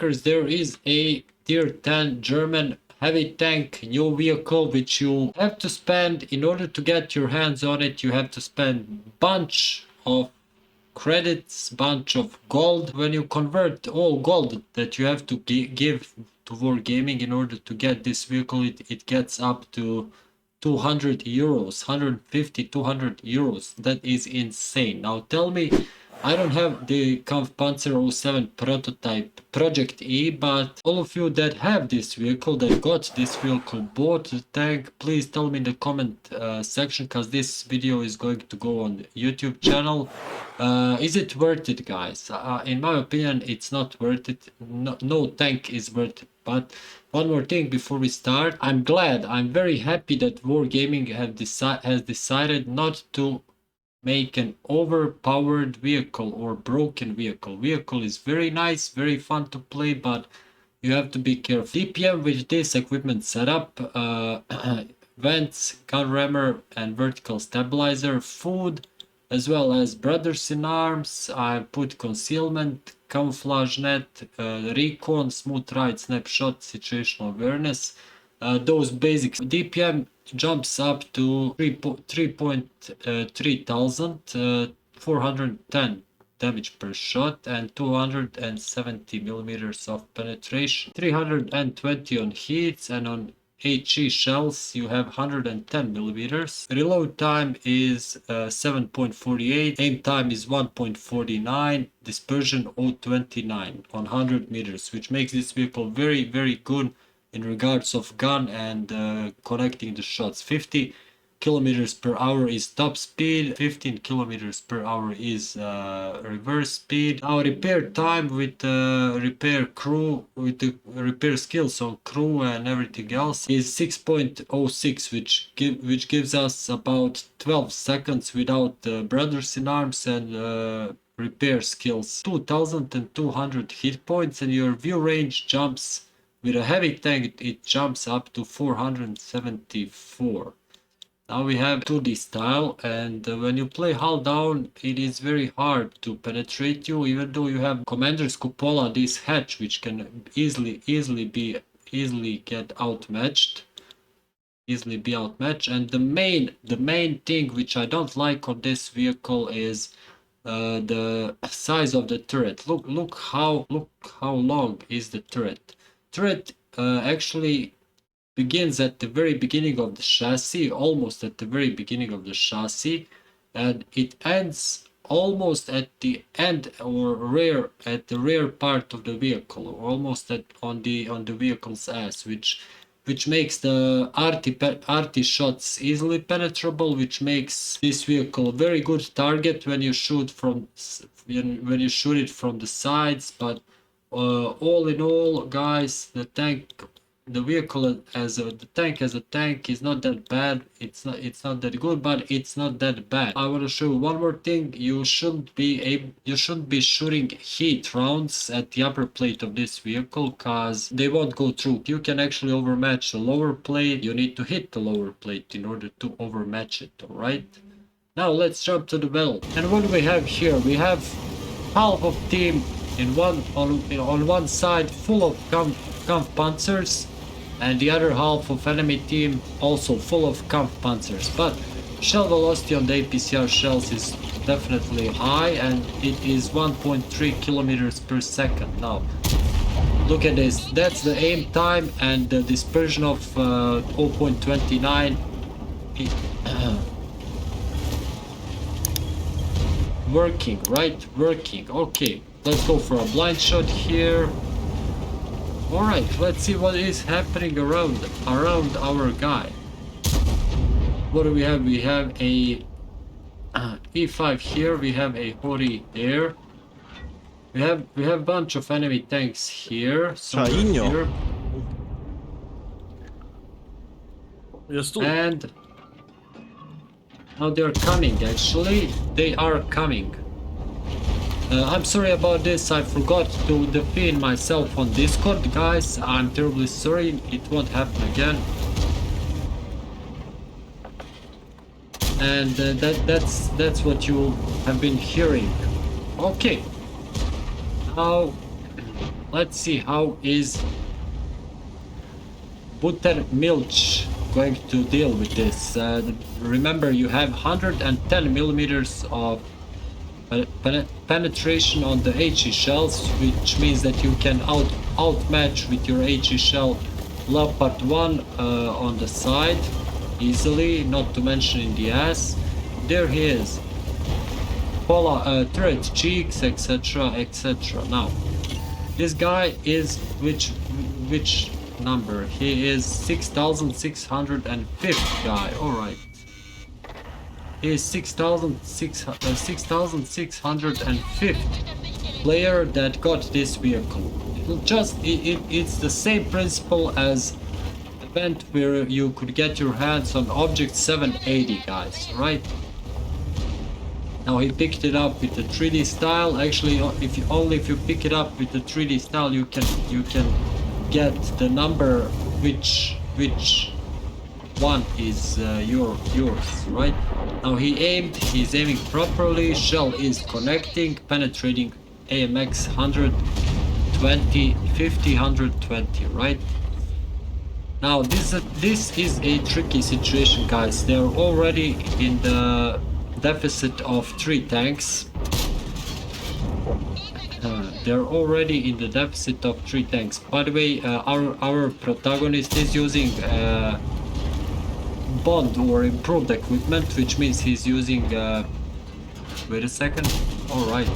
there is a tier 10 German heavy tank new vehicle which you have to spend in order to get your hands on it. You have to spend bunch of credits, bunch of gold. When you convert all gold that you have to give to Wargaming in order to get this vehicle, it gets up to 200 euros, 150, 200 euros. That is insane. Now tell me, I don't have the Kampfpanzer 07 prototype Project E, but all of you that have this vehicle, that got this vehicle, bought the tank, please tell me in the comment section, because this video is going to go on YouTube channel. Is it worth it, guys? In my opinion, it's not worth it. No tank is worth it. But one more thing before we start, I'm very happy that Wargaming has decided not to make an overpowered vehicle or broken vehicle. Vehicle is very nice, very fun to play, but you have to be careful. DPM with this equipment setup, vents, gun rammer and vertical stabilizer, food, as well as brothers in arms. I put concealment, camouflage net, recon, smooth ride, snapshot, situational awareness. Those basics. DPM jumps up to 3.3 thousand, 410 damage per shot and 270 millimeters of penetration, 320 on hits, and on HE shells you have 110 millimeters. Reload time is 7.48, aim time is 1.49, dispersion 0.29 on 100 meters, which makes this vehicle very good in regards of gun and connecting the shots. 50 kilometers per hour is top speed, 15 kilometers per hour is reverse speed. Now repair time with repair crew, with the repair skills on crew and everything else, is 6.06, which gives us about 12 seconds without brothers in arms and repair skills. 2200 hit points, and your view range jumps with a heavy tank, it jumps up to 474. Now we have 2D style, and when you play hull down, it is very hard to penetrate you, even though you have Commander's Cupola, this hatch, which can easily get outmatched. And the main thing which I don't like on this vehicle is the size of the turret. Look how long is the turret. Turret actually begins at the very beginning of the chassis, almost at the very beginning of the chassis, and it ends almost at the end or at the rear part of the vehicle, or almost on the vehicle's ass, which makes the arty shots easily penetrable, which makes this vehicle a very good target when you shoot it from the sides. But all in all, guys, the vehicle as a tank is not that bad. It's not that good, but it's not that bad. I want to show you one more thing. You shouldn't be shooting heat rounds at the upper plate of this vehicle, cause they won't go through. You can actually overmatch the lower plate. You need to hit the lower plate in order to overmatch it. All right. Now let's jump to the battle. And what do we have here? We have half of team on one side full of Kampfpanzers, and the other half of enemy team also full of Kampfpanzers. But shell velocity on the APCR shells is definitely high, and it is 1.3 kilometers per second. Now look at this, that's the aim time, and the dispersion of 0.29. Working, right? Working. Okay, let's go for a blind shot here. Alright, let's see what is happening around our guy. What do we have? We have a E5 here, we have a Hori there. We have a bunch of enemy tanks here. Here. And now they're coming, actually. They are coming. I'm sorry about this, I forgot to define myself on Discord, guys. I'm terribly sorry, it won't happen again. And that's what you have been hearing. Okay. Now Let's see how is Buttermilch going to deal with this. Remember, you have 110 millimeters of penetration on the HE shells, which means that you can outmatch with your HE shell Leopard 1 on the side easily, not to mention in the ass. There he is. Turret cheeks, etc, etc. Now, this guy is which number? He is 6605th guy. Alright. He is 6605th player that got this vehicle. It's the same principle as event where you could get your hands on object 780, guys, right? Now he picked it up with the 3D style. Actually, if you pick it up with the 3D style, you can get the number which one is yours, right? Now he's aiming properly. Shell is connecting, penetrating AMX 120, 50, 120, right? Now this is a tricky situation, guys. They're already in the deficit of 3 tanks. They're already in the deficit of 3 tanks. By the way, our protagonist is using bond or improved equipment, which means he's using wait a second. Alright,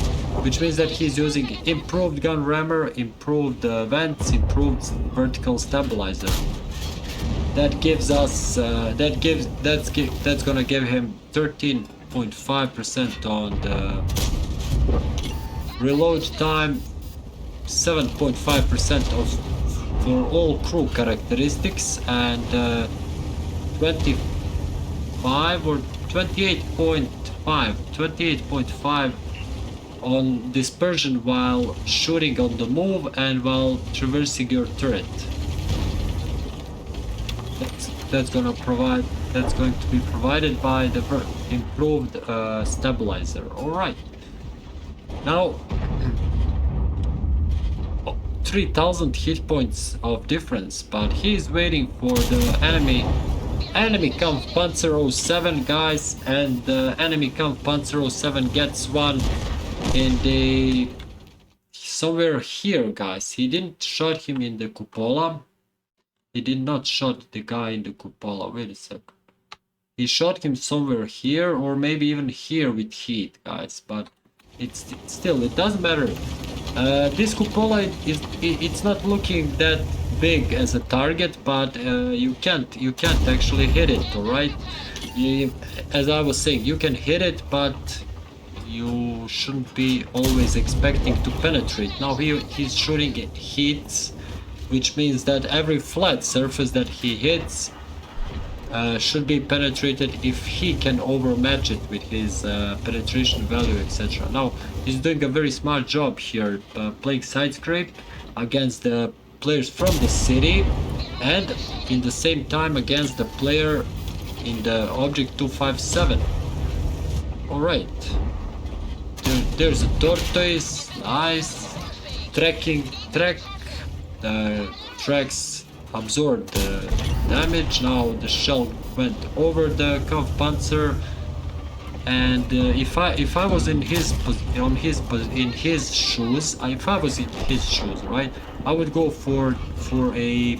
which means that he's using improved gun rammer, improved vents, improved vertical stabilizer. That gives us that's gonna give him 13.5% on the reload time, 7.5% of for all crew characteristics, and 25 or 28.5 on dispersion while shooting on the move and while traversing your turret. That's going to be provided by the improved stabilizer. All right. Now 3000 hit points of difference, but he's waiting for the enemy kampfpanzer 07, guys, and the enemy kampfpanzer 07 gets one in the somewhere here, guys. He didn't shot him in the cupola. He did not shot the guy in the cupola. Wait a second. He shot him somewhere here, or maybe even here with heat, guys, but it's still, it doesn't matter. This cupola it's not looking that big as a target, but you can't actually hit it. All right, as I was saying, you can hit it, but you shouldn't be always expecting to penetrate. Now he's shooting hits, which means that every flat surface that he hits should be penetrated if he can overmatch it with his penetration value, etc. Now he's doing a very smart job here, playing side scrape against the players from the city, and in the same time against the player in the object 257. All right, there's a tortoise. Nice. Track. The tracks absorbed the damage. Now the shell went over the kampfpanzer, and if I was in his shoes, if I was in his shoes, right, I would go for a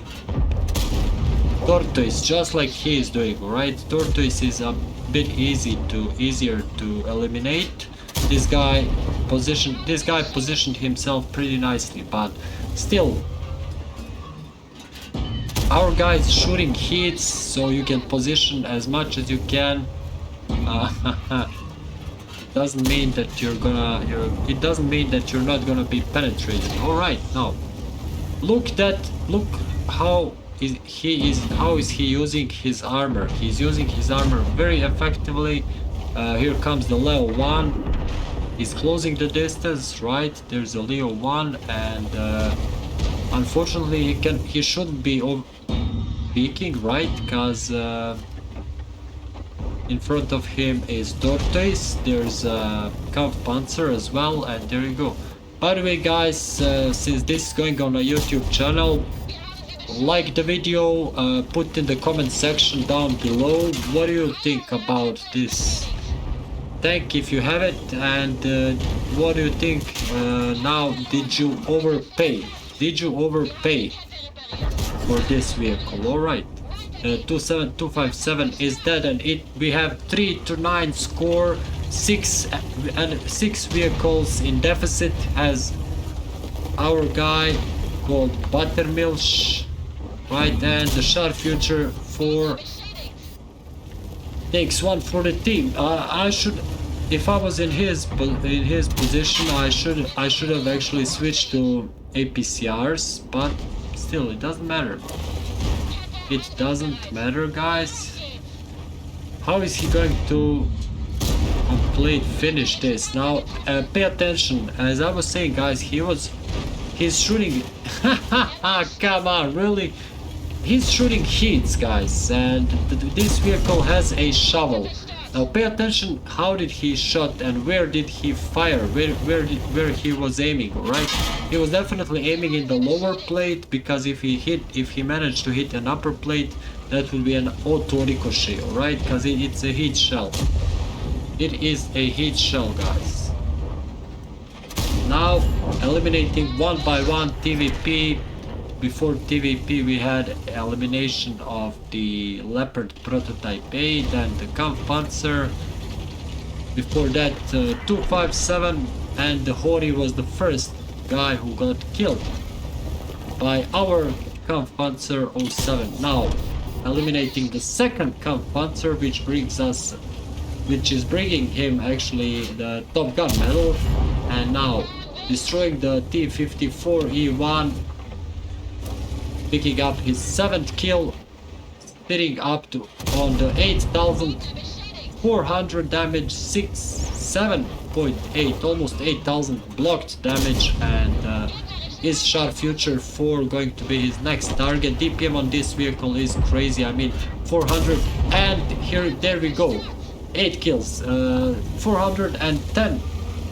tortoise, just like he is doing. Right, tortoise is a bit easier to eliminate. This guy positioned himself pretty nicely, but still, our guy is shooting hits, so you can position as much as you can. Doesn't mean that it doesn't mean that you're not gonna be penetrated. All right, now look how is he using his armor. He's using his armor very effectively. Here comes the Leo 1. He's closing the distance, right? There's a Leo 1, and unfortunately he shouldn't be peeking, right? Because in front of him is tortoise. There's a kampfpanzer as well, and there you go. By the way, guys, since this is going on a YouTube channel, like the video, put in the comment section down below what do you think about this tank if you have it, and what do you think now. Did you overpay? Did you overpay for this vehicle? Alright, 27257 is dead, and we have 3 to 9 score, 6 vehicles in deficit as our guy called Buttermilk, right? And the Sharp Future 4 takes one for the team. I should, if I was in his position, I should have actually switched to APCRs, but still, it doesn't matter. It doesn't matter, guys. How is he going to finish this? Now, pay attention. As I was saying, guys, he's shooting. Come on, really? He's shooting hits, guys, and this vehicle has a shovel. Now pay attention, how did he shot and where did he fire, where he was aiming, right? He was definitely aiming in the lower plate, because if he managed to hit an upper plate, that would be an auto ricochet, right? Because it's a heat shell. It is a heat shell, guys. Now eliminating one by one TVP. Before TVP we had elimination of the Leopard Prototype A, then the Kampfpanzer. Before that 257, and the Hori was the first guy who got killed by our Kampfpanzer 07. Now eliminating the second Kampfpanzer, which is bringing him actually the Top Gun medal, and now destroying the T-54E1, picking up his 7th kill, sitting up to on the 8,400 damage, 7.8, almost 8,000 blocked damage, and is Sharp Future 4 going to be his next target? DPM on this vehicle is crazy. I mean, 400, and there we go, 8 kills, 410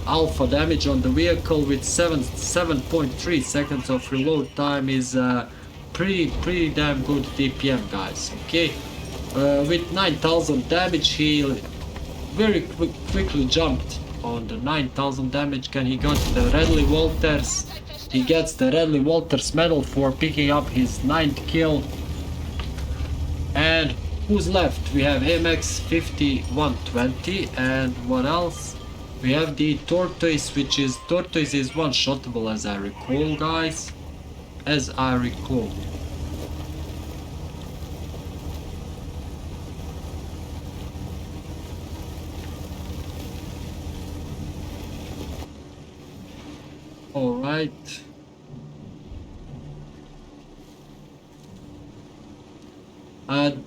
alpha damage on the vehicle with 7.3 seconds of reload time is pretty damn good DPM, guys. Okay, with 9,000 damage, he very quickly jumped on the 9,000 damage. Can he got the Radley Walters? He gets the Radley Walters medal for picking up his 9th kill. And who's left? We have AMX 5120, and what else? We have the Tortoise, Tortoise is one-shottable, as I recall, guys. As I recall. All right.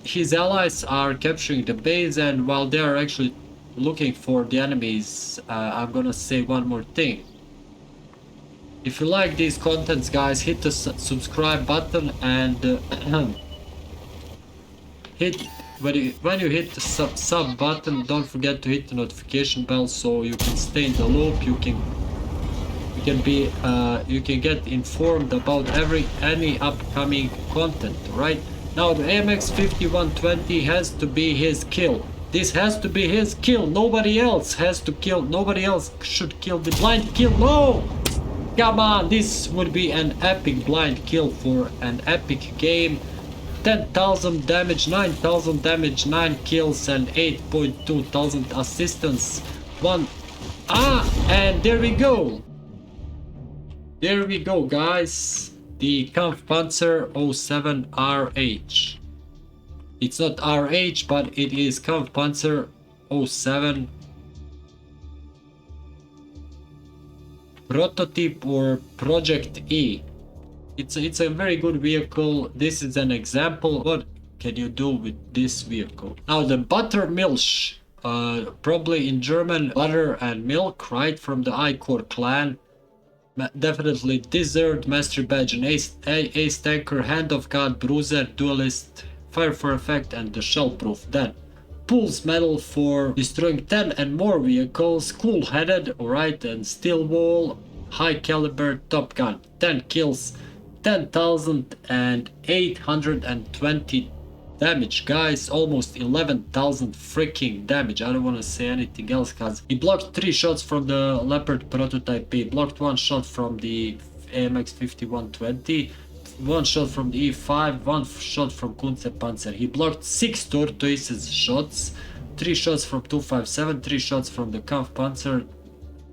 His allies are capturing the base, and while they are actually looking for the enemies, I'm gonna say one more thing. If you like these contents, guys, hit the subscribe button, and when you hit the sub button, don't forget to hit the notification bell so you can stay in the loop. You can get informed about any upcoming content, right? Now the AMX 5120 has to be his kill. This has to be his kill. Nobody else has to kill. Nobody else should kill the blind kill. No! Come on, this would be an epic blind kill for an epic game. 10,000 damage, 9,000 damage, 9 kills, and 8.2 thousand assistance. And there we go. There we go, guys. The Kampfpanzer 07 RH. It's not RH, but it is Kampfpanzer 07 Prototype or Project E. It's a very good vehicle. This is an example. What can you do with this vehicle? Now the Buttermilk, probably in German butter and milk, right, from the I-Core clan. Definitely deserved mastery badge, and ace tanker, hand of god, bruiser, duelist, fire for effect, and the shell proof. Then Pulse medal for destroying 10 and more vehicles, cool headed, alright, and steel wall, high caliber Top Gun, 10 kills, 10,820 damage, guys, almost 11,000 freaking damage. I don't want to say anything else, cause he blocked 3 shots from the Leopard prototype, he blocked 1 shot from the AMX 5120, 1 shot from the E5, 1 shot from kampfpanzer. He blocked 6 tortoises shots, 3 shots from 257, 3 shots from the kampfpanzer,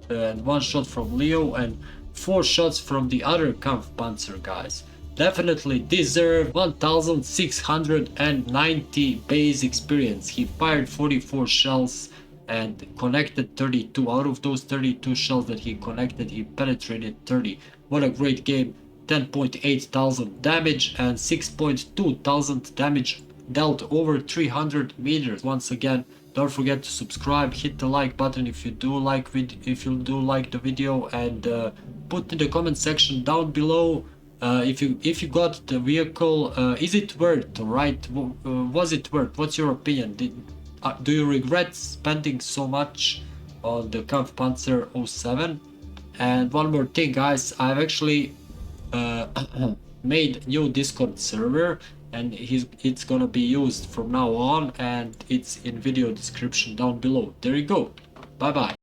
and 1 shot from Leo, and 4 shots from the other kampfpanzer, guys. Definitely deserve 1690 base experience. He fired 44 shells and connected 32. Out of those 32 shells that he connected, he penetrated 30. What a great game. 10.8 thousand damage and 6.2 thousand damage dealt over 300 meters. Once again, don't forget to subscribe, hit the like button if you do like the video, and put in the comment section down below if you got the vehicle. Is it worth, right? Was it worth? What's your opinion? Do you regret spending so much on the Kampfpanzer 07? And one more thing, guys, I've actually made new Discord server, and it's gonna be used from now on, and it's in video description down below. There you go. Bye bye.